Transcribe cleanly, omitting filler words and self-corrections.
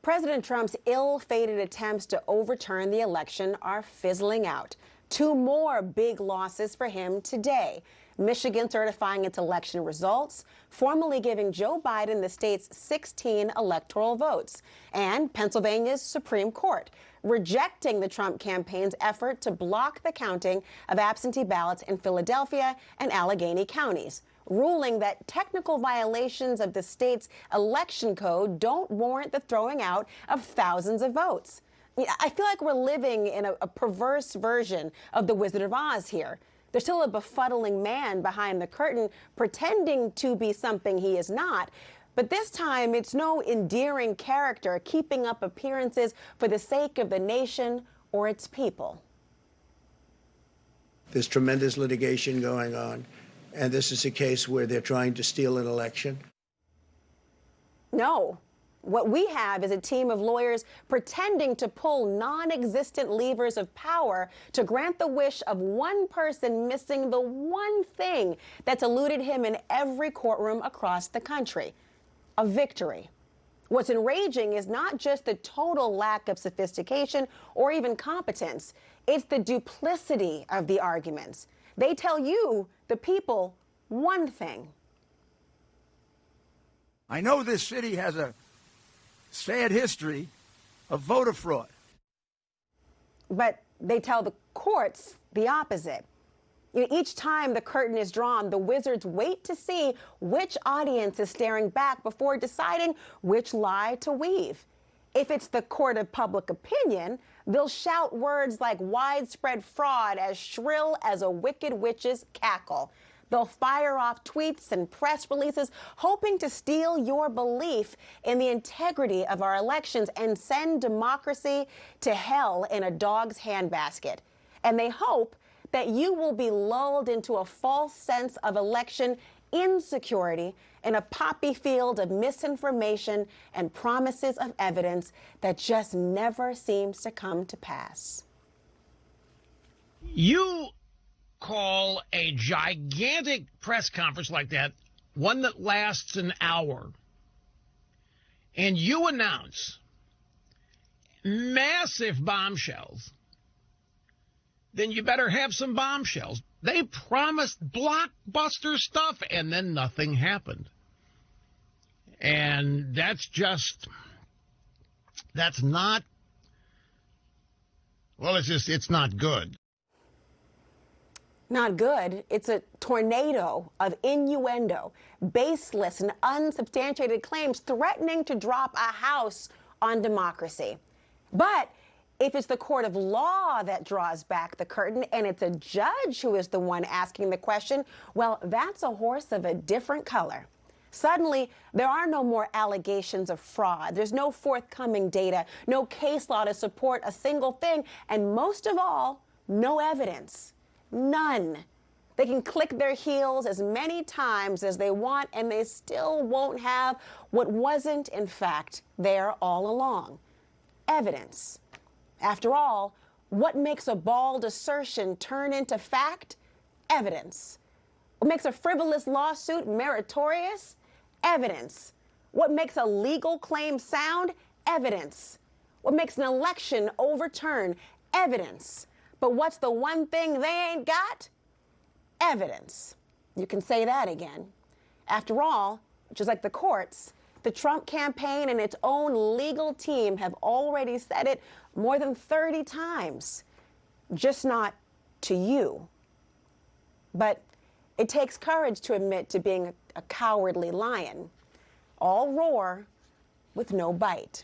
President Trump's ill-fated attempts to overturn the election are fizzling out. Two more big losses for him today. Michigan certifying its election results, formally giving Joe Biden the state's 16 electoral votes, and Pennsylvania's Supreme Court rejecting the Trump campaign's effort to block the counting of absentee ballots in Philadelphia and Allegheny counties, ruling that technical violations of the state's election code don't warrant the throwing out of thousands of votes. I feel like we're living in a perverse version of the Wizard of Oz here. There's still a befuddling man behind the curtain pretending to be something he is not. But this time, it's no endearing character keeping up appearances for the sake of the nation or its people. There's tremendous litigation going on, and this is a case where they're trying to steal an election. No. What we have is a team of lawyers pretending to pull non-existent levers of power to grant the wish of one person missing the one thing that's eluded him in every courtroom across the country: a victory. What's enraging is not just the total lack of sophistication or even competence, it's the duplicity of the arguments. They tell you, the people, one thing. I know this city has a sad history of voter fraud. But they tell the courts the opposite. Each time the curtain is drawn, the wizards wait to see which audience is staring back before deciding which lie to weave. If it's the court of public opinion, they'll shout words like widespread fraud as shrill as a wicked witch's cackle. They'll fire off tweets and press releases hoping to steal your belief in the integrity of our elections and send democracy to hell in a dog's handbasket. And they hope that you will be lulled into a false sense of election insecurity in a poppy field of misinformation and promises of evidence that just never seems to come to pass. You call a gigantic press conference like that, one that lasts an hour, and you announce massive bombshells, then you better have some bombshells. They promised blockbuster stuff, and then nothing happened. And that's not, well, it's not good. Not good. It's a tornado of innuendo, baseless and unsubstantiated claims threatening to drop a house on democracy. But if it's the court of law that draws back the curtain and it's a judge who is the one asking the question, well, that's a horse of a different color. Suddenly, there are no more allegations of fraud. There's no forthcoming data, no case law to support a single thing, and most of all, no evidence. None. They can click their heels as many times as they want, and they still won't have what wasn't, in fact, there all along: evidence. After all, what makes a bald assertion turn into fact? Evidence. What makes a frivolous lawsuit meritorious? Evidence. What makes a legal claim sound? Evidence. What makes an election overturn? Evidence. But what's the one thing they ain't got? Evidence. You can say that again. After all, just like the courts, the Trump campaign and its own legal team have already said it more than 30 times. Just not to you. But it takes courage to admit to being a cowardly lion. All roar with no bite.